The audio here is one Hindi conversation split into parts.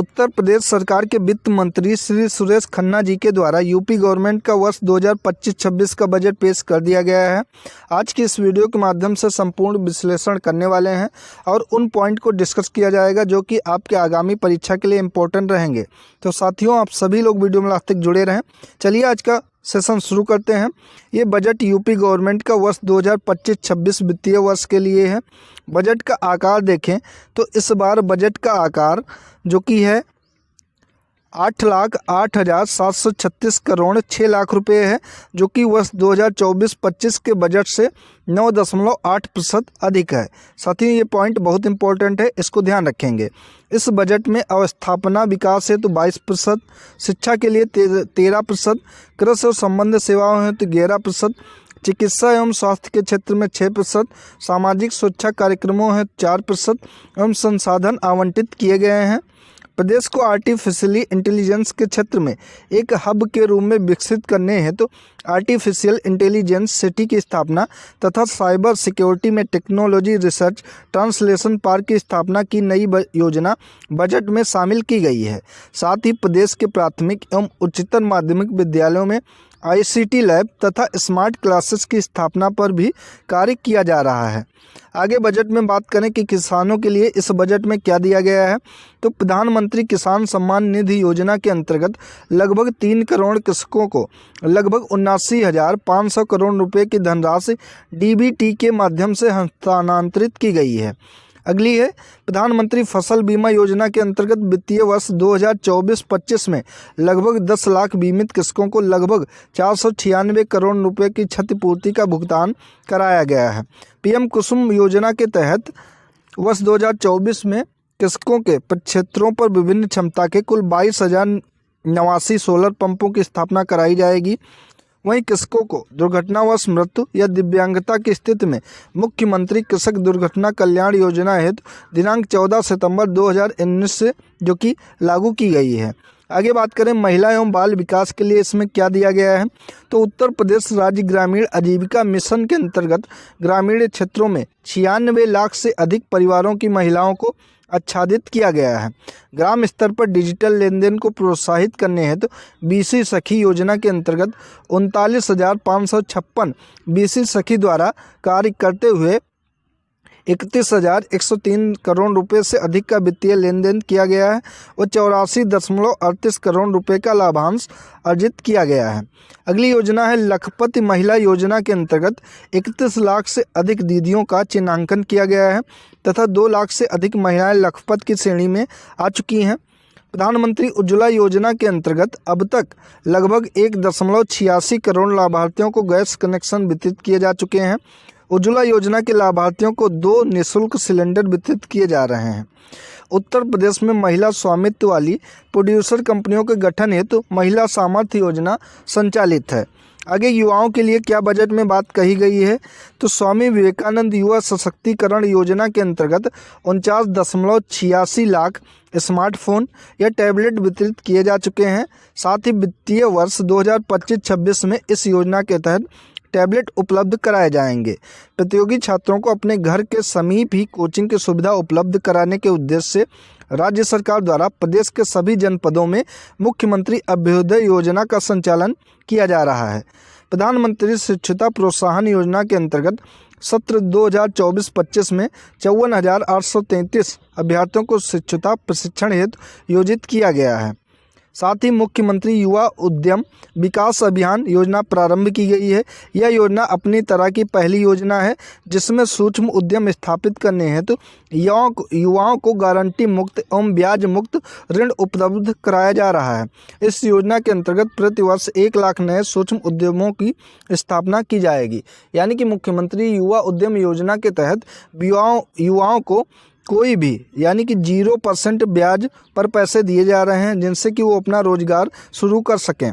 उत्तर प्रदेश सरकार के वित्त मंत्री श्री सुरेश खन्ना जी के द्वारा यूपी गवर्नमेंट का वर्ष 2025-26 का बजट पेश कर दिया गया है। आज की इस वीडियो के माध्यम से संपूर्ण विश्लेषण करने वाले हैं और उन पॉइंट को डिस्कस किया जाएगा जो कि आपके आगामी परीक्षा के लिए इम्पोर्टेंट रहेंगे। तो साथियों, आप सभी लोग वीडियो में लास्ट तक जुड़े रहें। चलिए आज का सेशन शुरू करते हैं। ये बजट यूपी गवर्नमेंट का वर्ष 2025-26 वित्तीय वर्ष के लिए है। बजट का आकार देखें तो इस बार बजट का आकार जो कि है 8,08,736 करोड़ 6 लाख रुपए है, जो कि वर्ष 2024-25 के बजट से 9.8% अधिक है। साथ ही ये पॉइंट बहुत इंपॉर्टेंट है, इसको ध्यान रखेंगे। इस बजट में अवस्थापना विकास हेतु 22%, शिक्षा के लिए 13%, कृषि और संबंध सेवाओं हेतु 11%, चिकित्सा एवं स्वास्थ्य के क्षेत्र में 6%, सामाजिक सुरक्षा कार्यक्रमों हेतु 4% एवं संसाधन आवंटित किए गए हैं। प्रदेश को आर्टिफिशियली इंटेलिजेंस के क्षेत्र में एक हब के रूप में विकसित करने हेतु आर्टिफिशियल इंटेलिजेंस सिटी की स्थापना तथा साइबर सिक्योरिटी में टेक्नोलॉजी रिसर्च ट्रांसलेशन पार्क की स्थापना की नई योजना बजट में शामिल की गई है। साथ ही प्रदेश के प्राथमिक एवं उच्चतर माध्यमिक विद्यालयों में ICT लैब तथा स्मार्ट क्लासेस की स्थापना पर भी कार्य किया जा रहा है। आगे बजट में बात करें कि किसानों के लिए इस बजट में क्या दिया गया है, तो प्रधानमंत्री किसान सम्मान निधि योजना के अंतर्गत लगभग 3 करोड़ कृषकों को लगभग 79,500 करोड़ रुपए की धनराशि DBT के माध्यम से हस्तांतरित की गई है। अगली है प्रधानमंत्री फसल बीमा योजना के अंतर्गत वित्तीय वर्ष 2024-25 में लगभग 10 लाख बीमित कृषकों को लगभग 496 करोड़ रुपए की क्षतिपूर्ति का भुगतान कराया गया है। PM कुसुम योजना के तहत वर्ष 2024 में कृषकों के क्षेत्रों पर विभिन्न क्षमता के कुल 22,089 सोलर पंपों की स्थापना कराई जाएगी। वहीं कृषकों को दुर्घटनावश मृत्यु या दिव्यांगता की स्थिति में मुख्यमंत्री कृषक दुर्घटना कल्याण योजना हेतु दिनांक 14 सितंबर 2019 से जो कि लागू की गई है। आगे बात करें महिला एवं बाल विकास के लिए इसमें क्या दिया गया है, तो उत्तर प्रदेश राज्य ग्रामीण आजीविका मिशन के अंतर्गत ग्रामीण क्षेत्रों में 96 लाख से अधिक परिवारों की महिलाओं को आच्छादित किया गया है। ग्राम स्तर पर डिजिटल लेन देन को प्रोत्साहित करने हेतु BC सखी योजना के अंतर्गत 39,556 BC सखी द्वारा कार्य करते हुए 31,103 करोड़ रुपए से अधिक का वित्तीय लेन देन किया गया है और 84.38 करोड़ रुपए का लाभांश अर्जित किया गया है। अगली योजना है लखपति महिला योजना के अंतर्गत 31 लाख से अधिक दीदियों का चिन्हांकन किया गया है तथा 2 लाख से अधिक महिलाएं लखपत की श्रेणी में आ चुकी हैं। प्रधानमंत्री उज्ज्वला योजना के अंतर्गत अब तक लगभग 1.86 करोड़ लाभार्थियों को गैस कनेक्शन वितरित किए जा चुके हैं। उज्ज्वला योजना के लाभार्थियों को 2 निःशुल्क सिलेंडर वितरित किए जा रहे हैं। उत्तर प्रदेश में महिला स्वामित्व वाली प्रोड्यूसर कंपनियों के गठन हेतु महिला सामर्थ्य योजना संचालित है। आगे युवाओं के लिए क्या बजट में बात कही गई है, तो स्वामी विवेकानंद युवा सशक्तिकरण योजना के अंतर्गत 49.86 लाख स्मार्टफोन या टैबलेट वितरित किए जा चुके हैं। साथ ही वित्तीय वर्ष 2025-26 में इस योजना के तहत टैबलेट उपलब्ध कराए जाएंगे। प्रतियोगी छात्रों को अपने घर के समीप ही कोचिंग की सुविधा उपलब्ध कराने के उद्देश्य से राज्य सरकार द्वारा प्रदेश के सभी जनपदों में मुख्यमंत्री अभ्युदय योजना का संचालन किया जा रहा है। प्रधानमंत्री शिक्षुता प्रोत्साहन योजना के अंतर्गत सत्र 2024-25 में 54,833 अभ्यर्थियों को शिक्षुता प्रशिक्षण हेतु योजित किया गया है। साथ ही मुख्यमंत्री युवा उद्यम विकास अभियान योजना प्रारंभ की गई है। यह योजना अपनी तरह की पहली योजना है जिसमें सूक्ष्म उद्यम स्थापित करने हेतु युवाओं को गारंटी मुक्त एवं ब्याज मुक्त ऋण उपलब्ध कराया जा रहा है। इस योजना के अंतर्गत प्रतिवर्ष 1 लाख नए सूक्ष्म उद्यमों की स्थापना की जाएगी। यानी कि मुख्यमंत्री युवा उद्यम योजना के तहत युवाओं को कोई भी यानी कि 0% ब्याज पर पैसे दिए जा रहे हैं जिनसे कि वो अपना रोजगार शुरू कर सकें।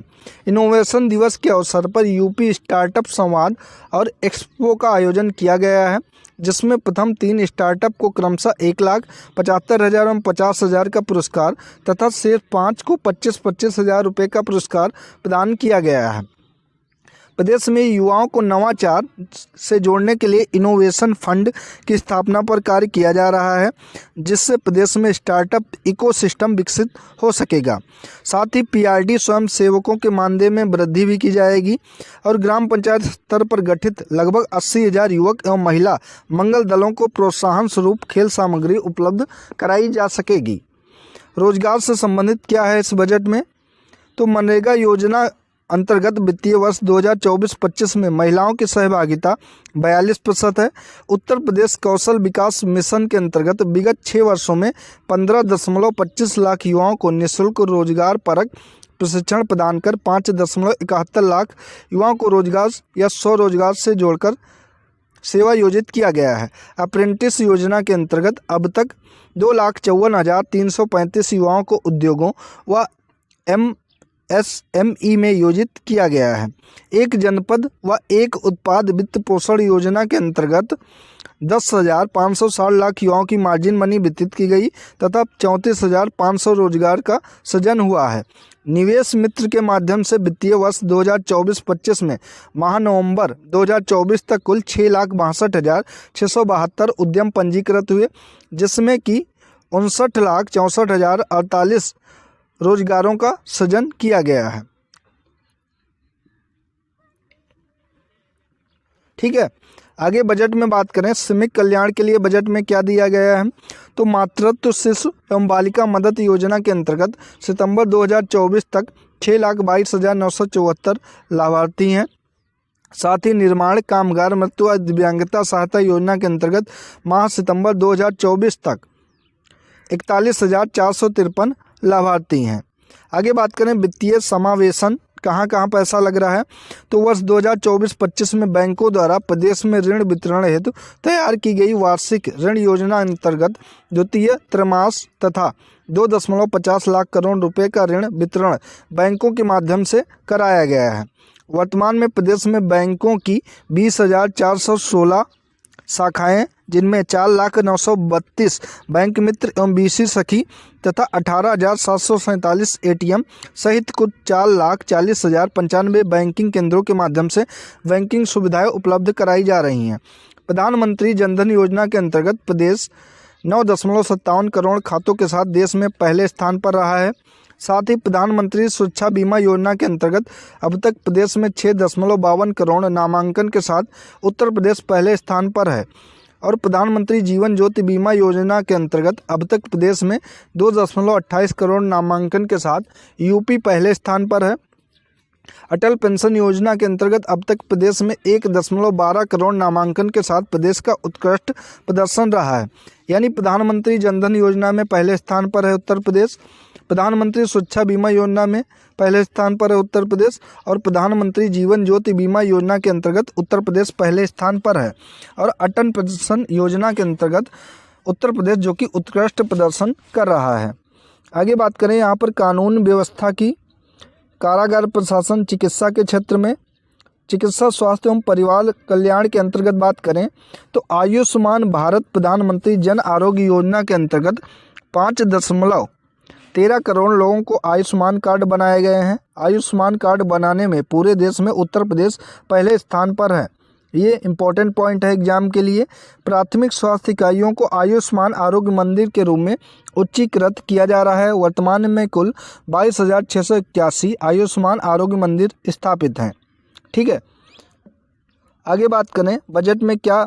इनोवेशन दिवस के अवसर पर यूपी स्टार्टअप संवाद और एक्सपो का आयोजन किया गया है, जिसमें प्रथम 3 स्टार्टअप को क्रमशः 1,75,000 एवं 50,000 का पुरस्कार तथा शेष 5 को 25,000 रुपये का पुरस्कार प्रदान किया गया है। प्रदेश में युवाओं को नवाचार से जोड़ने के लिए इनोवेशन फंड की स्थापना पर कार्य किया जा रहा है, जिससे प्रदेश में स्टार्टअप इकोसिस्टम विकसित हो सकेगा। साथ ही पीआरडी स्वयं सेवकों के मानदेय में वृद्धि भी की जाएगी और ग्राम पंचायत स्तर पर गठित लगभग 80,000 युवक एवं महिला मंगल दलों को प्रोत्साहन स्वरूप खेल सामग्री उपलब्ध कराई जा सकेगी। रोजगार से संबंधित क्या है इस बजट में? तो मनरेगा योजना अंतर्गत वित्तीय वर्ष 2024-25 में महिलाओं की सहभागिता 42% है। उत्तर प्रदेश कौशल विकास मिशन के अंतर्गत विगत 6 वर्षों में 15.25 लाख युवाओं को निःशुल्क रोजगार परक प्रशिक्षण प्रदान कर 5.71 लाख युवाओं को रोजगार या स्वरोजगार से जोड़कर सेवा योजित किया गया है। अप्रेंटिस योजना के अंतर्गत अब तक 2,54,335 युवाओं को उद्योगों व MSME में योजित किया गया है। एक जनपद व एक उत्पाद वित्त पोषण योजना के अंतर्गत 10,560 लाख युवाओं की मार्जिन मनी वितरित की गई तथा 34,500 रोजगार का सृजन हुआ है। निवेश मित्र के माध्यम से वित्तीय वर्ष 2024-25 में माह नवंबर 2024 तक कुल 6,62,672 उद्यम पंजीकृत हुए, जिसमें कि 59,64,048 रोजगारों का सृजन किया गया है। ठीक है, आगे बजट में बात करें श्रमिक कल्याण के लिए बजट में क्या दिया गया है। तो मातृत्व शिशु एवं बालिका मदद योजना के अंतर्गत सितंबर 2024 तक 6,22,974 लाभार्थी हैं। साथ ही निर्माण कामगार मृत्यु और दिव्यांगता सहायता योजना के अंतर्गत माह सितंबर 2024 तक 41,453 लाभार्थी हैं। आगे बात करें वित्तीय समावेशन कहाँ कहाँ पैसा लग रहा है। तो वर्ष 2024-25 में बैंकों द्वारा प्रदेश में ऋण वितरण हेतु तैयार की गई वार्षिक ऋण योजना अंतर्गत द्वितीय त्रैमास तथा 2.50 लाख करोड़ रुपए का ऋण वितरण बैंकों के माध्यम से कराया गया है। वर्तमान में प्रदेश में बैंकों की 20,416 शाखाएं, जिनमें 4,932 बैंक मित्र एवं BC सखी तथा 18,747 ATM सहित कुल 4,40,095 बैंकिंग केंद्रों के माध्यम से बैंकिंग सुविधाएं उपलब्ध कराई जा रही हैं। प्रधानमंत्री जनधन योजना के अंतर्गत प्रदेश 9.57 करोड़ खातों के साथ देश में पहले स्थान पर रहा है। साथ ही प्रधानमंत्री सुरक्षा बीमा योजना के अंतर्गत अब तक प्रदेश में 6.52 करोड़ नामांकन के साथ उत्तर प्रदेश पहले स्थान पर है और प्रधानमंत्री जीवन ज्योति बीमा योजना के अंतर्गत अब तक प्रदेश में 2.28 करोड़ नामांकन के साथ यूपी पहले स्थान पर है। अटल पेंशन योजना के अंतर्गत अब तक प्रदेश में 1.12 करोड़ नामांकन के साथ प्रदेश का उत्कृष्ट प्रदर्शन रहा है। यानी प्रधानमंत्री जनधन योजना में पहले स्थान पर है उत्तर प्रदेश, प्रधानमंत्री सुरक्षा बीमा योजना में पहले स्थान पर है उत्तर प्रदेश और प्रधानमंत्री जीवन ज्योति बीमा योजना के अंतर्गत उत्तर प्रदेश पहले स्थान पर है और अटल पेंशन योजना के अंतर्गत उत्तर प्रदेश जो कि उत्कृष्ट प्रदर्शन कर रहा है। आगे बात करें यहाँ पर कानून व्यवस्था की। कारागार प्रशासन चिकित्सा के क्षेत्र में चिकित्सा स्वास्थ्य एवं परिवार कल्याण के अंतर्गत बात करें तो आयुष्मान भारत प्रधानमंत्री जन आरोग्य योजना के अंतर्गत 5.13 करोड़ लोगों को आयुष्मान कार्ड बनाए गए हैं। आयुष्मान कार्ड बनाने में पूरे देश में उत्तर प्रदेश पहले स्थान पर है। ये इम्पोर्टेंट पॉइंट है एग्जाम के लिए। प्राथमिक स्वास्थ्य इकाइयों को आयुष्मान आरोग्य मंदिर के रूप में उच्चीकृत किया जा रहा है। वर्तमान में कुल 22,681 आयुष्मान आरोग्य मंदिर स्थापित हैं। ठीक है, आगे बात करें बजट में क्या।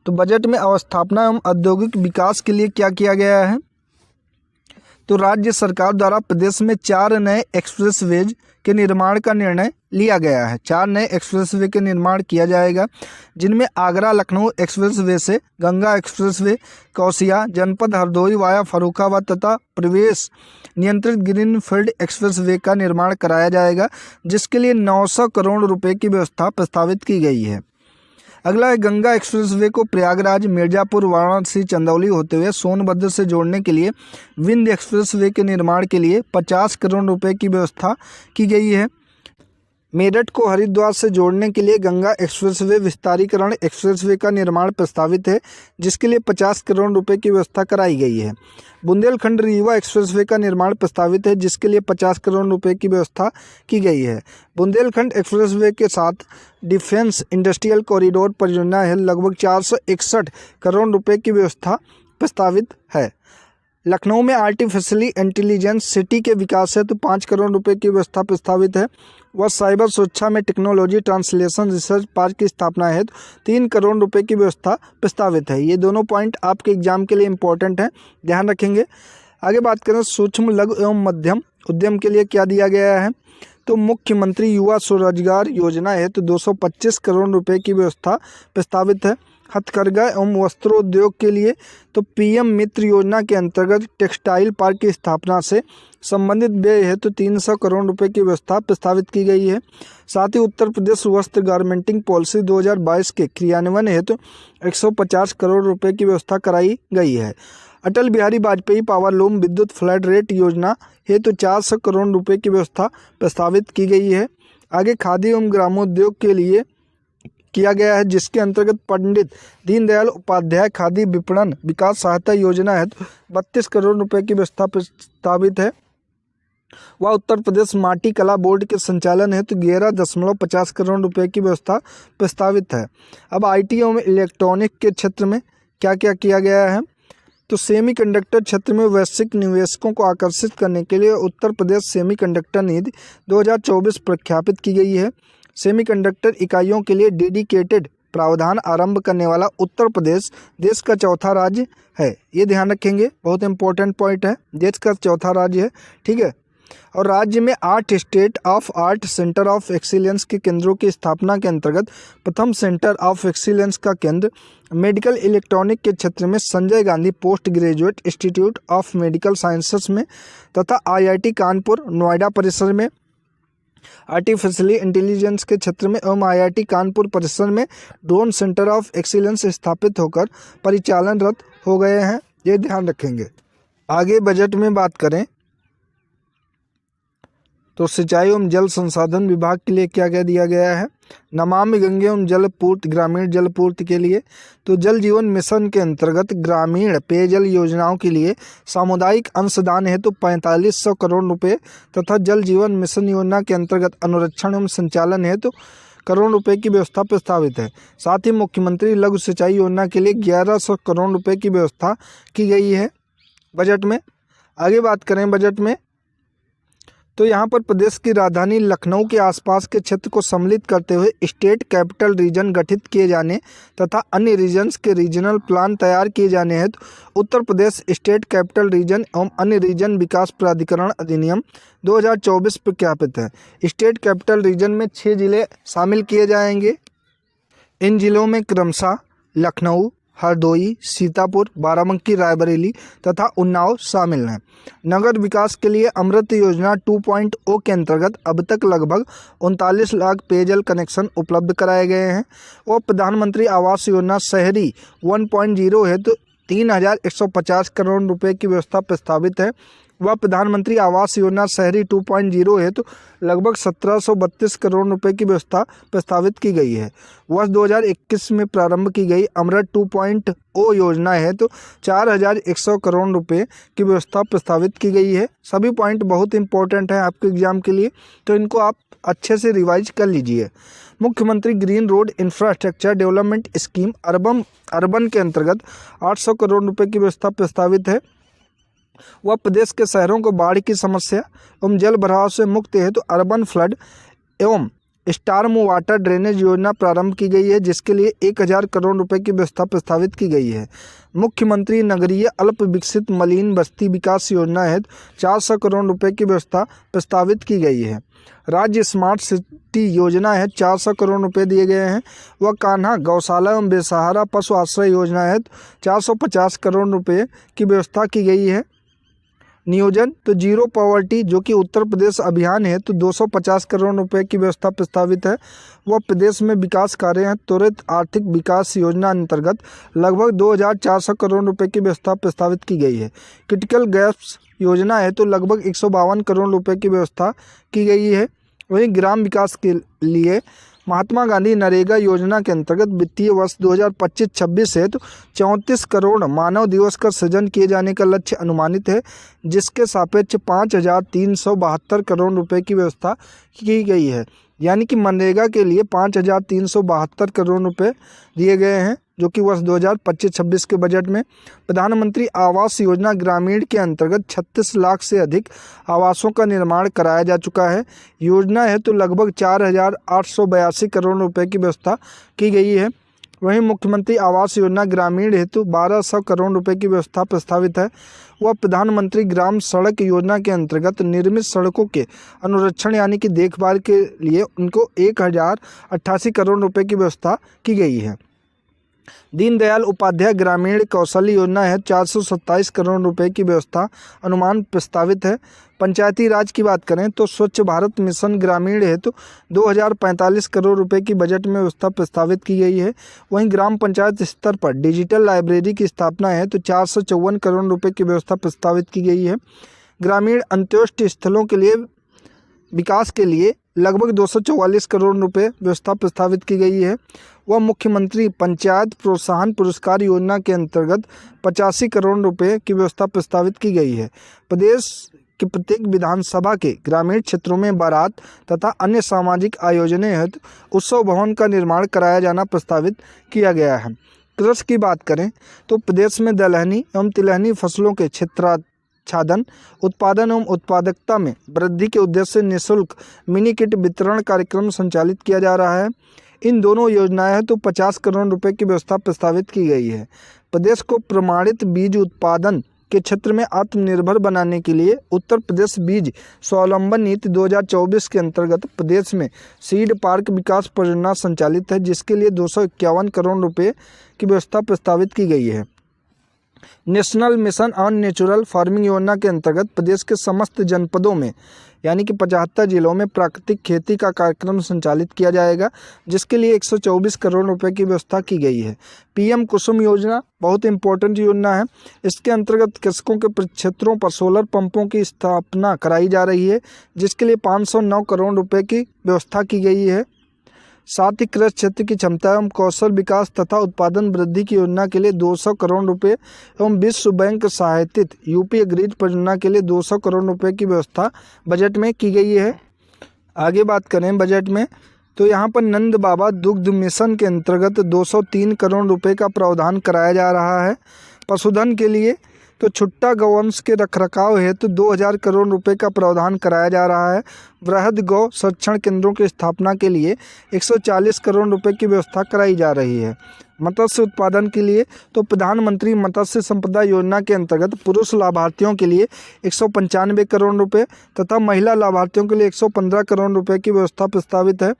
तो बजट में अवस्थापना एवं औद्योगिक विकास के लिए क्या किया गया है। तो राज्य सरकार द्वारा प्रदेश में 4 नए एक्सप्रेसवेज के निर्माण का निर्णय लिया गया है। 4 नए एक्सप्रेसवे के निर्माण किया जाएगा, जिनमें आगरा लखनऊ एक्सप्रेसवे से गंगा एक्सप्रेसवे, कौसिया जनपद हरदोई वाया फर्रुखाबाद तथा प्रवेश नियंत्रित ग्रीनफील्ड एक्सप्रेसवे का निर्माण कराया जाएगा, जिसके लिए 900 करोड़ रुपए की व्यवस्था प्रस्तावित की गई है। अगला है गंगा एक्सप्रेसवे को प्रयागराज, मिर्जापुर, वाराणसी, चंदौली होते हुए सोनभद्र से जोड़ने के लिए विंध्य एक्सप्रेसवे के निर्माण के लिए 50 करोड़ रुपए की व्यवस्था की गई है। मेरठ को हरिद्वार से जोड़ने के लिए गंगा एक्सप्रेसवे विस्तारीकरण एक्सप्रेसवे का निर्माण प्रस्तावित है, जिसके लिए 50 करोड़ रुपए की व्यवस्था कराई गई है। बुंदेलखंड रीवा एक्सप्रेसवे का निर्माण प्रस्तावित है, जिसके लिए 50 करोड़ रुपए की व्यवस्था की गई है। बुंदेलखंड एक्सप्रेसवे के साथ डिफेंस इंडस्ट्रियल कॉरिडोर परियोजना है, लगभग 461 करोड़ रुपए की व्यवस्था प्रस्तावित है। लखनऊ में आर्टिफिशियली इंटेलिजेंस सिटी के विकास हेतु 5 करोड़ रुपए की व्यवस्था प्रस्तावित है। वह साइबर सुरक्षा में टेक्नोलॉजी ट्रांसलेशन रिसर्च पार्क की स्थापना हेतु 3 करोड़ रुपए की व्यवस्था प्रस्तावित है। ये दोनों पॉइंट आपके एग्जाम के लिए इंपॉर्टेंट हैं, ध्यान रखेंगे। आगे बात करें सूक्ष्म लघु एवं मध्यम उद्यम के लिए क्या दिया गया है, तो मुख्यमंत्री युवा स्वरोजगार योजना हेतु 225 करोड़ रुपए की व्यवस्था प्रस्तावित है। हथकरघा एवं वस्त्रोद्योग के लिए तो पीएम मित्र योजना के अंतर्गत टेक्सटाइल पार्क की स्थापना से संबंधित व्यय हेतु 300 करोड़ रुपए की व्यवस्था प्रस्तावित की गई है। साथ ही उत्तर प्रदेश वस्त्र गारमेंटिंग पॉलिसी 2022 के क्रियान्वयन हेतु 150 करोड़ रुपए की व्यवस्था कराई गई है। अटल बिहारी वाजपेयी पावरलूम विद्युत फ्लैट रेट योजना हेतु 400 करोड़ रुपए की व्यवस्था प्रस्तावित की गई है। आगे खादी एवं ग्रामोद्योग के लिए किया गया है, जिसके अंतर्गत पंडित दीनदयाल उपाध्याय खादी विपणन विकास सहायता योजना हेतु 32 करोड़ रुपए की व्यवस्था प्रस्तावित है। वह उत्तर प्रदेश माटी कला बोर्ड के संचालन हेतु 11.50 करोड़ रुपए की व्यवस्था प्रस्तावित है। अब आईटी एवं इलेक्ट्रॉनिक के क्षेत्र में क्या क्या किया गया है, तो सेमीकंडक्टर क्षेत्र में वैश्विक निवेशकों को आकर्षित करने के लिए उत्तर प्रदेश सेमीकंडक्टर नीति 2024 प्रख्यापित की गई है। सेमीकंडक्टर इकाइयों के लिए डेडिकेटेड प्रावधान आरंभ करने वाला उत्तर प्रदेश देश का चौथा राज्य है। ये ध्यान रखेंगे, बहुत इंपॉर्टेंट पॉइंट है, देश का चौथा राज्य है, ठीक है। और राज्य में 8 state of art centre of excellence के केंद्रों की स्थापना के अंतर्गत प्रथम सेंटर ऑफ एक्सीलेंस का केंद्र मेडिकल इलेक्ट्रॉनिक के क्षेत्र में Sanjay Gandhi post graduate institute of medical sciences में तथा आईआईटी कानपुर नोएडा परिसर में, आर्टिफिशियली इंटेलिजेंस के क्षेत्र में एवं आईआईटी कानपुर परिसर में ड्रोन सेंटर ऑफ एक्सीलेंस स्थापित होकर परिचालनरत हो गए हैं। ये ध्यान रखेंगे। आगे बजट में बात करें तो सिंचाई एवं जल संसाधन विभाग के लिए क्या क्या दिया गया है, नमामि गंगे एवं जलपूर्ति ग्रामीण जलपूर्ति के लिए तो जल जीवन मिशन के अंतर्गत ग्रामीण पेयजल योजनाओं के लिए सामुदायिक अंशदान हेतु 4500 करोड़ रुपए तथा जल जीवन मिशन योजना के अंतर्गत अनुरक्षण एवं संचालन हेतु करोड़ रुपए की व्यवस्था प्रस्तावित है। साथ ही मुख्यमंत्री लघु सिंचाई योजना के लिए 1100 करोड़ रुपए की व्यवस्था की गई है बजट में। आगे बात करें बजट में तो यहाँ पर प्रदेश की राजधानी लखनऊ के आसपास के क्षेत्र को सम्मिलित करते हुए स्टेट कैपिटल रीजन गठित किए जाने तथा अन्य रीजन्स के रीजनल प्लान तैयार किए जाने हेतु Uttar Pradesh state capital region एवं अन्य रीजन विकास प्राधिकरण अधिनियम 2024 प्रख्यापित है। स्टेट कैपिटल रीजन में 6 जिले शामिल किए जाएंगे। इन जिलों में क्रमशः लखनऊ, हरदोई, सीतापुर, बाराबंकी, रायबरेली तथा उन्नाव शामिल हैं। नगर विकास के लिए अमृत योजना 2.0 के अंतर्गत अब तक लगभग 39 लाख पेयजल कनेक्शन उपलब्ध कराए गए हैं और प्रधानमंत्री आवास योजना शहरी 1.0 हेतु 3150 करोड़ रुपए की व्यवस्था प्रस्तावित है। वह प्रधानमंत्री आवास योजना शहरी 2.0 हेतु लगभग 1732 करोड़ रुपए की व्यवस्था प्रस्तावित की गई है। वर्ष 2021 में प्रारंभ की गई अमृत 2.0 योजना हेतु 4100 करोड़ रुपए की व्यवस्था प्रस्तावित की गई है। सभी पॉइंट बहुत इंपॉर्टेंट हैं आपके एग्जाम के लिए, तो इनको आप अच्छे से रिवाइज कर लीजिए। मुख्यमंत्री green road infrastructure development scheme urban के अंतर्गत 800 करोड़ रुपए की व्यवस्था प्रस्तावित है। वह प्रदेश के शहरों को बाढ़ की समस्या एवं जल भराव से मुक्त हेतु अर्बन फ्लड एवं स्टार्म वाटर ड्रेनेज योजना प्रारंभ की गई है, जिसके लिए 1000 करोड़ रुपए की व्यवस्था प्रस्तावित की गई है। मुख्यमंत्री नगरीय अल्प विकसित मलिन बस्ती विकास योजना हेतु 400 करोड़ रुपए की व्यवस्था प्रस्तावित की गई है। राज्य स्मार्ट सिटी योजना है 400 करोड़ रुपए दिए गए हैं। वह कान्हा गौशाला एवं बेसहारा पशु आश्रय योजना हेतु 450 करोड़ रुपए की व्यवस्था की गई है। नियोजन तो जीरो पॉवर्टी जो कि उत्तर प्रदेश अभियान है तो 250 करोड़ रुपए की व्यवस्था प्रस्तावित है। वह प्रदेश में विकास कार्य हैं त्वरित आर्थिक विकास योजना अंतर्गत लगभग 2400 करोड़ रुपए की व्यवस्था प्रस्तावित की गई है। क्रिटिकल गैप्स योजना है तो लगभग 152 करोड़ रुपए की व्यवस्था की गई है। वहीं ग्राम विकास के लिए महात्मा गांधी नरेगा योजना के अंतर्गत वित्तीय वर्ष 2025-26 हेतु 34 करोड़ मानव दिवस का सृजन किए जाने का लक्ष्य अनुमानित है, जिसके सापेक्ष 5,372 करोड़ रुपए की व्यवस्था की गई है। यानी कि मनरेगा के लिए 5,372 करोड़ रुपए दिए गए हैं, जो कि वर्ष 2025-26 के बजट में। प्रधानमंत्री आवास योजना ग्रामीण के अंतर्गत 36 लाख से अधिक आवासों का निर्माण कराया जा चुका है। योजना है तो लगभग 4,882 करोड़ रुपए की व्यवस्था की गई है। वहीं मुख्यमंत्री आवास योजना ग्रामीण हेतु 1,200 करोड़ रुपए की व्यवस्था प्रस्तावित है। वह प्रधानमंत्री ग्राम सड़क योजना के अंतर्गत निर्मित सड़कों के अनुरक्षण यानी कि देखभाल के लिए उनको 1,088 करोड़ रुपए की व्यवस्था की गई है। दीनदयाल उपाध्याय ग्रामीण कौशल्य योजना है 427 करोड़ रुपए की व्यवस्था अनुमान प्रस्तावित है। पंचायती राज की बात करें तो स्वच्छ भारत मिशन ग्रामीण हेतु 2,045 करोड़ रुपए की बजट में व्यवस्था प्रस्तावित की गई है। वहीं ग्राम पंचायत स्तर पर डिजिटल लाइब्रेरी की स्थापना है तो 454 करोड़ रुपए की व्यवस्था प्रस्तावित की गई है। ग्रामीण अंत्योष्टि स्थलों के लिए विकास के लिए लगभग 244 करोड़ रुपए व्यवस्था प्रस्तावित की गई है। वह मुख्यमंत्री पंचायत प्रोत्साहन पुरस्कार योजना के अंतर्गत 85 करोड़ रुपए की व्यवस्था प्रस्तावित की गई है। प्रदेश की प्रत्येक विधानसभा के ग्रामीण क्षेत्रों में बारात तथा अन्य सामाजिक आयोजनों हेतु उत्सव भवन का निर्माण कराया जाना प्रस्तावित किया गया है। कृषि की बात करें तो प्रदेश में दलहनी एवं तिलहनी फसलों के क्षेत्राच्छादन, उत्पादन एवं उत्पादकता में वृद्धि के उद्देश्य से निःशुल्क मिनी किट वितरण कार्यक्रम संचालित किया जा रहा है। इन दोनों योजनाएं तो 50 करोड़ रुपए की व्यवस्था प्रस्तावित की गई है। प्रदेश को प्रमाणित बीज उत्पादन के क्षेत्र में आत्मनिर्भर बनाने के लिए उत्तर प्रदेश बीज स्वावलंबन नीति 2024 के अंतर्गत प्रदेश में सीड पार्क विकास परियोजना संचालित है, जिसके लिए 251 करोड़ रुपए की व्यवस्था प्रस्तावित की गई है। National mission on natural farming योजना के अंतर्गत प्रदेश के समस्त जनपदों में यानी कि 75 जिलों में प्राकृतिक खेती का कार्यक्रम संचालित किया जाएगा, जिसके लिए 124 करोड़ रुपए की व्यवस्था की गई है। पीएम कुसुम योजना बहुत इंपॉर्टेंट योजना है। इसके अंतर्गत कृषकों के क्षेत्रों पर सोलर पंपों की स्थापना कराई जा रही है, जिसके लिए 509 करोड़ रुपए की व्यवस्था की गई है। साथ ही कृषि क्षेत्र की क्षमता एवं कौशल विकास तथा उत्पादन वृद्धि की योजना के लिए 200 करोड़ रुपए एवं विश्व बैंक सहायतित यूपी ग्रिड परियोजना के लिए 200 करोड़ रुपए की व्यवस्था बजट में की गई है। आगे बात करें बजट में तो यहाँ पर नंद बाबा दुग्ध मिशन के अंतर्गत 203 करोड़ रुपए का प्रावधान कराया जा रहा है। पशुधन के लिए तो छुट्टा गौवंश के रखरखाव हेतु 2,000 करोड़ रुपए का प्रावधान कराया जा रहा है। वृहद गौ संरक्षण केंद्रों की स्थापना के लिए 140 करोड़ रुपए की व्यवस्था कराई जा रही है। मत्स्य उत्पादन के लिए तो प्रधानमंत्री मत्स्य संपदा योजना के अंतर्गत पुरुष लाभार्थियों के लिए 195 करोड़ रुपए तथा महिला लाभार्थियों के लिए 115 करोड़ रुपए की व्यवस्था प्रस्तावित है।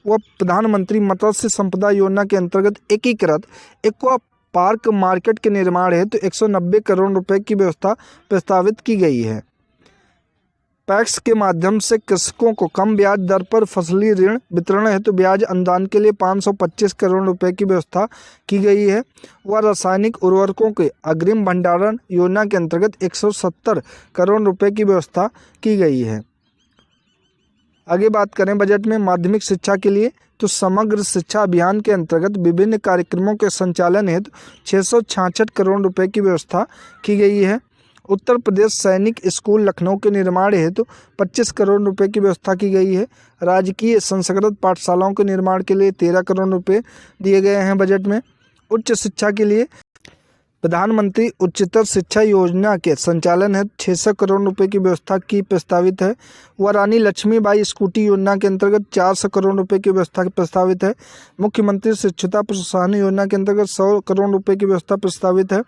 वह प्रधानमंत्री मत्स्य संपदा योजना के अंतर्गत एकीकृत एक्वा पार्क मार्केट के निर्माण हेतु 190 करोड़ रुपए की व्यवस्था प्रस्तावित की गई है। पैक्स के माध्यम से कृषकों को कम ब्याज दर पर फसली ऋण वितरण हेतु ब्याज अनुदान के लिए 525 करोड़ रुपए की व्यवस्था की गई है। वह रासायनिक उर्वरकों के अग्रिम भंडारण योजना के अंतर्गत 170 करोड़ रुपए की व्यवस्था की गई है। आगे बात करें बजट में माध्यमिक शिक्षा के लिए तो समग्र शिक्षा अभियान के अंतर्गत विभिन्न कार्यक्रमों के संचालन हेतु 666 करोड़ रुपए की व्यवस्था की गई है। उत्तर प्रदेश सैनिक स्कूल लखनऊ के निर्माण हेतु 25 करोड़ रुपए की व्यवस्था की गई है। राजकीय संस्कृत पाठशालाओं के निर्माण के लिए 13 करोड़ रुपए दिए गए हैं बजट में। उच्च शिक्षा के लिए प्रधानमंत्री उच्चतर शिक्षा योजना के संचालन हेतु 600 करोड़ रुपए की व्यवस्था की प्रस्तावित है। वह रानी लक्ष्मीबाई स्कूटी योजना के अंतर्गत 400 करोड़ रुपए की व्यवस्था प्रस्तावित है। मुख्यमंत्री शिक्षुता प्रोत्साहन योजना के अंतर्गत 100 करोड़ रुपए की व्यवस्था प्रस्तावित है।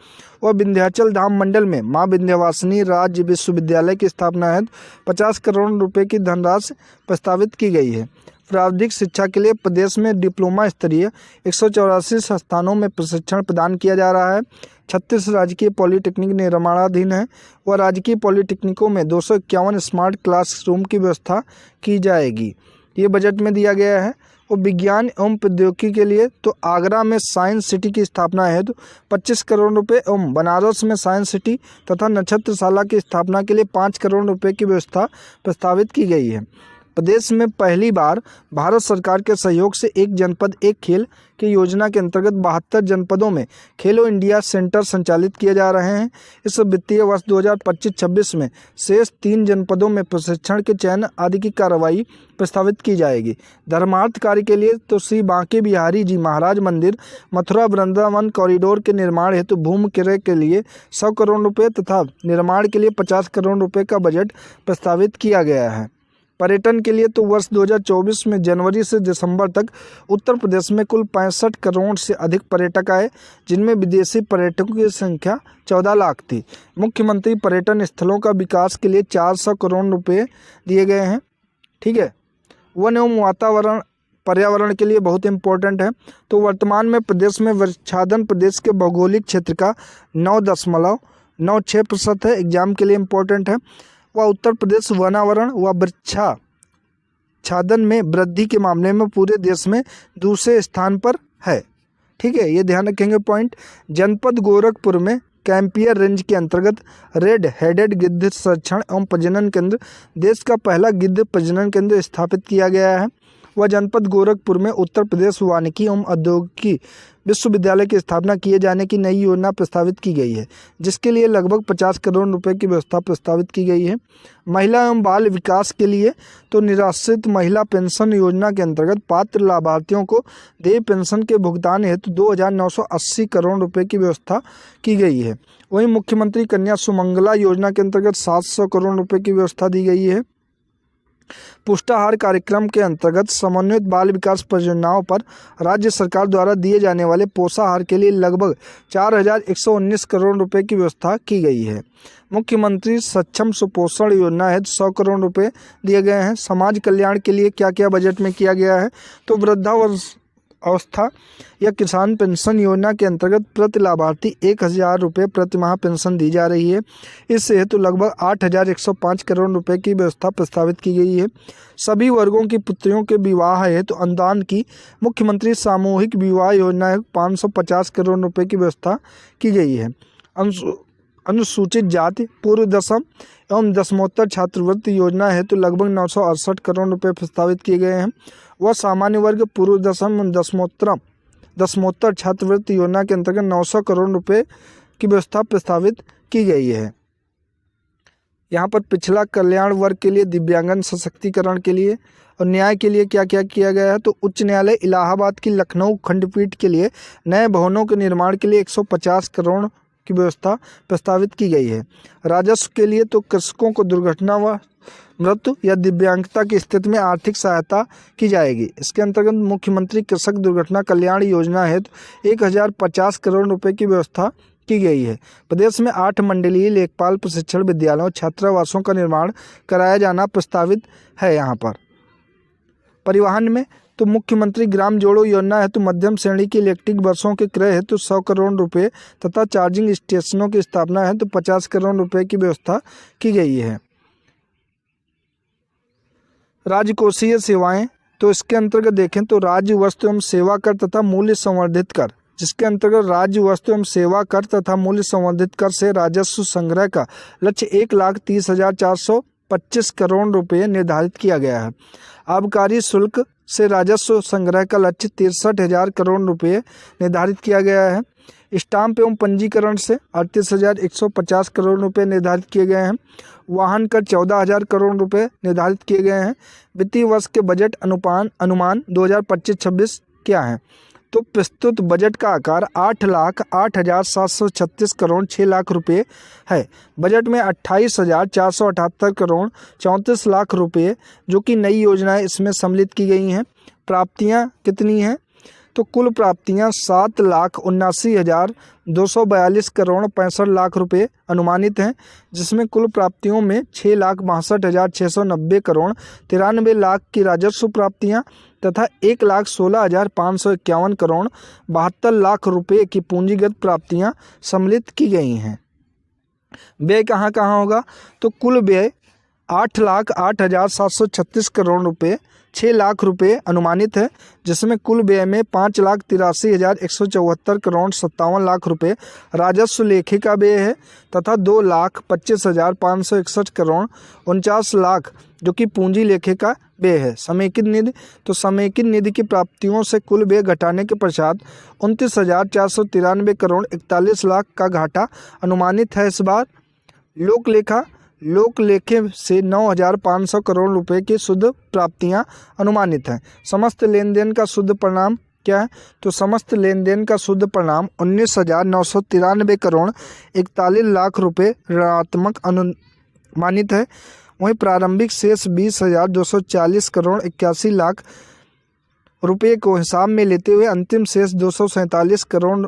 वह विंध्याचल धाम मंडल में माँ विंध्यवासिनी राज्य विश्वविद्यालय की स्थापना हेतु 50 करोड़ रुपए की धनराशि प्रस्तावित की गई है। प्राविधिक शिक्षा के लिए प्रदेश में डिप्लोमा स्तरीय 184 संस्थानों में प्रशिक्षण प्रदान किया जा रहा है। 36 राजकीय पॉलिटेक्निक निर्माणाधीन है। वह राजकीय पॉलिटेक्निकों में 251 स्मार्ट क्लासरूम की व्यवस्था की जाएगी। ये बजट में दिया गया है। और विज्ञान एवं प्रौद्योगिकी के लिए तो आगरा में साइंस सिटी की स्थापना है तो 25 करोड़ रुपए एवं बनारस में साइंस सिटी तथा नक्षत्रशाला की स्थापना के लिए 5 करोड़ रुपए की व्यवस्था प्रस्तावित की गई है। प्रदेश में पहली बार भारत सरकार के सहयोग से एक जनपद एक खेल की योजना के अंतर्गत 72 जनपदों में खेलो इंडिया सेंटर संचालित किए जा रहे हैं। इस वित्तीय वर्ष 2025-26 में शेष 3 जनपदों में प्रशिक्षण के चयन आदि की कार्रवाई प्रस्तावित की जाएगी। धर्मार्थ कार्य के लिए तो श्री बांके बिहारी जी महाराज मंदिर मथुरा वृंदावन कॉरिडोर के निर्माण हेतु भूमि क्रय के लिए 100 करोड़ रुपये तथा निर्माण के लिए 50 करोड़ रुपये का बजट प्रस्तावित किया गया है। पर्यटन के लिए तो वर्ष 2024 में जनवरी से दिसंबर तक उत्तर प्रदेश में कुल 65 करोड़ से अधिक पर्यटक आए, जिनमें विदेशी पर्यटकों की संख्या 14 लाख थी। मुख्यमंत्री पर्यटन स्थलों का विकास के लिए 400 करोड़ रुपये दिए गए हैं। ठीक है। वन एवं वातावरण पर्यावरण के लिए बहुत इम्पोर्टेंट है। तो वर्तमान में प्रदेश में वृक्षादन प्रदेश के भौगोलिक क्षेत्र का 9.96% है। एग्जाम के लिए इम्पोर्टेंट है। वह उत्तर प्रदेश वनावरण व वृक्षाच्छादन में वृद्धि के मामले में पूरे देश में दूसरे स्थान पर है। ठीक है, ये ध्यान रखेंगे पॉइंट। जनपद गोरखपुर में कैंपियर रेंज के अंतर्गत रेड हेडेड गिद्ध संरक्षण एवं प्रजनन केंद्र देश का पहला गिद्ध प्रजनन केंद्र स्थापित किया गया है। वह जनपद गोरखपुर में उत्तर प्रदेश वानिकी एवं औद्योगिकी विश्वविद्यालय की स्थापना किए जाने की नई योजना प्रस्तावित की गई है, जिसके लिए लगभग 50 करोड़ रुपए की व्यवस्था प्रस्तावित की गई है। महिला एवं बाल विकास के लिए तो निराश्रित महिला पेंशन योजना के अंतर्गत पात्र लाभार्थियों को देय पेंशन के भुगतान हेतु 2,980 करोड़ रुपए की व्यवस्था की गई है। वहीं मुख्यमंत्री कन्या सुमंगला योजना के अंतर्गत 700 करोड़ रुपए की व्यवस्था दी गई है। पुष्टाहार कार्यक्रम के अंतर्गत समन्वित बाल विकास परियोजनाओं पर राज्य सरकार द्वारा दिए जाने वाले पोषाहार के लिए लगभग 4,119 करोड़ रुपए की व्यवस्था की गई है। मुख्यमंत्री सक्षम सुपोषण योजना है 100 करोड़ रुपए दिए गए हैं। समाज कल्याण के लिए क्या क्या बजट में किया गया है, तो वृद्धावस्था या किसान पेंशन योजना के अंतर्गत प्रति लाभार्थी 1,000 रुपये प्रति माह पेंशन दी जा रही है। इस हेतु लगभग 8,105 करोड़ रुपए की व्यवस्था प्रस्तावित की गई है। सभी वर्गों की पुत्रियों के विवाह हेतु अनुदान की मुख्यमंत्री सामूहिक विवाह योजना है 550 करोड़ रुपए की व्यवस्था की गई है। अनुसूचित जाति पूर्व दशम एवं दशमोत्तर छात्रवृत्ति योजना हेतु लगभग 968 करोड़ रुपए प्रस्तावित किए गए हैं। वह सामान्य वर्ग पूर्व दशम एवं दशमोत्तर छात्रवृत्ति योजना के अंतर्गत 900 करोड़ रुपए की व्यवस्था प्रस्तावित की गई है। यहाँ पर पिछड़ा कल्याण वर्ग के लिए, दिव्यांगन सशक्तिकरण के लिए और न्याय के लिए क्या क्या किया गया है, तो उच्च न्यायालय इलाहाबाद की लखनऊ खंडपीठ के लिए नए भवनों के निर्माण के लिए 150 करोड़ की व्यवस्था प्रस्तावित की गई है। राजस्व के लिए तो कृषकों को दुर्घटना व मृत्यु या दिव्यांगता की स्थिति में आर्थिक सहायता की जाएगी। इसके अंतर्गत मुख्यमंत्री कृषक दुर्घटना कल्याण योजना हेतु 1,050 करोड़ रुपए की व्यवस्था की गई है। प्रदेश में 8 मंडलीय लेखपाल प्रशिक्षण विद्यालयों छात्रावासों का निर्माण कराया जाना प्रस्तावित है। यहाँ पर परिवहन में तो मुख्यमंत्री ग्राम जोड़ो योजना हेतु मध्यम श्रेणी की इलेक्ट्रिक बसों के क्रय हेतु 100 करोड़ रुपए तथा चार्जिंग स्टेशनों की स्थापना हेतु 50 करोड़ रुपए की व्यवस्था की गई है। राजकोषीय सेवाएं, तो इसके अंतर्गत देखें तो राज्य वस्तु एवं सेवा कर तथा मूल्य संवर्धित कर, जिसके अंतर्गत राज्य वस्तु एवं सेवा कर तथा मूल्य संवर्धित कर से राजस्व संग्रह का लक्ष्य 1,30,425 करोड़ रुपए निर्धारित किया गया है। आबकारी शुल्क से राजस्व संग्रह का लक्ष्य 63,000 करोड़ रुपए निर्धारित किया गया है। स्टाम्प एवं पंजीकरण से 38,150 करोड़ रुपए निर्धारित किए गए हैं। वाहन कर 14,000 करोड़ रुपए निर्धारित किए गए हैं। वित्तीय वर्ष के बजट अनुमान 2025-26 क्या है, तो प्रस्तुत बजट का आकार 8,08,736 करोड़ 6 लाख रुपए है। बजट में 28,478 करोड़ 34 लाख रुपए जो कि नई योजनाएं इसमें सम्मिलित की गई हैं। प्राप्तियां कितनी हैं, तो कुल प्राप्तियां 7,79,242 करोड़ 65 लाख रुपए अनुमानित हैं, जिसमें कुल प्राप्तियों में 6,62,690 करोड़ 93 लाख की राजस्व प्राप्तियां तथा 1,16,551 करोड़ 72 लाख रुपए की पूंजीगत प्राप्तियां सम्मिलित की गई हैं। व्यय कहाँ कहाँ होगा, तो कुल व्यय 8,08,736 करोड़ रुपए 6 लाख रुपए अनुमानित है, जिसमें कुल व्यय में 5,83,174 करोड़ 57 लाख रुपए राजस्व लेखे का व्यय है तथा 2,25,561 करोड़ 49 लाख जो कि पूंजी लेखे का व्यय है। समेकित निधि, तो समेकित निधि की प्राप्तियों से कुल व्यय घटाने के पश्चात 29,493 करोड़ 41 लाख का घाटा अनुमानित है इस बार। लोक लेखे से 9,500 करोड़ रुपए की शुद्ध प्राप्तियां अनुमानित हैं। समस्त लेन देन का शुद्ध परिणाम क्या है? तो समस्त लेन देन का शुद्ध परिणाम 19,993 करोड़ 41 लाख रुपए ऋणात्मक अनुमानित है। वहीं प्रारंभिक शेष 20,240 करोड़ 81 लाख रुपए को हिसाब में लेते हुए अंतिम शेष 247 करोड़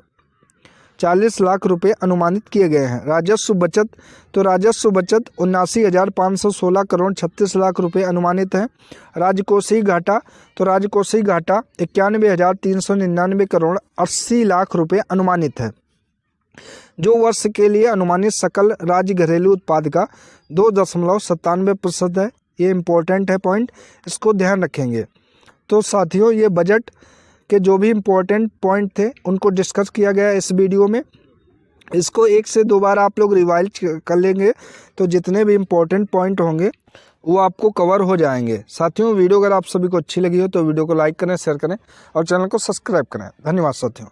40 लाख रुपए अनुमानित किए गए हैं। राजस्व बचत, तो राजस्व बचत 79,516 करोड़ 36 लाख रुपए अनुमानित है। राजकोषीय घाटा, तो राजकोषीय घाटा 91,399 करोड़ 80 लाख रुपए अनुमानित है। जो वर्ष के लिए अनुमानित सकल राज्य घरेलू उत्पाद का 2.97% है। ये इम्पोर्टेंट है पॉइंट, इसको ध्यान रखेंगे। तो साथियों, ये बजट के जो भी इम्पोर्टेंट पॉइंट थे उनको डिस्कस किया गया इस वीडियो में। इसको 1 से 2 बार आप लोग रिवाइज कर लेंगे तो जितने भी इम्पोर्टेंट पॉइंट होंगे वो आपको कवर हो जाएंगे। साथियों, वीडियो अगर आप सभी को अच्छी लगी हो तो वीडियो को लाइक करें, शेयर करें और चैनल को सब्सक्राइब करें। धन्यवाद साथियों।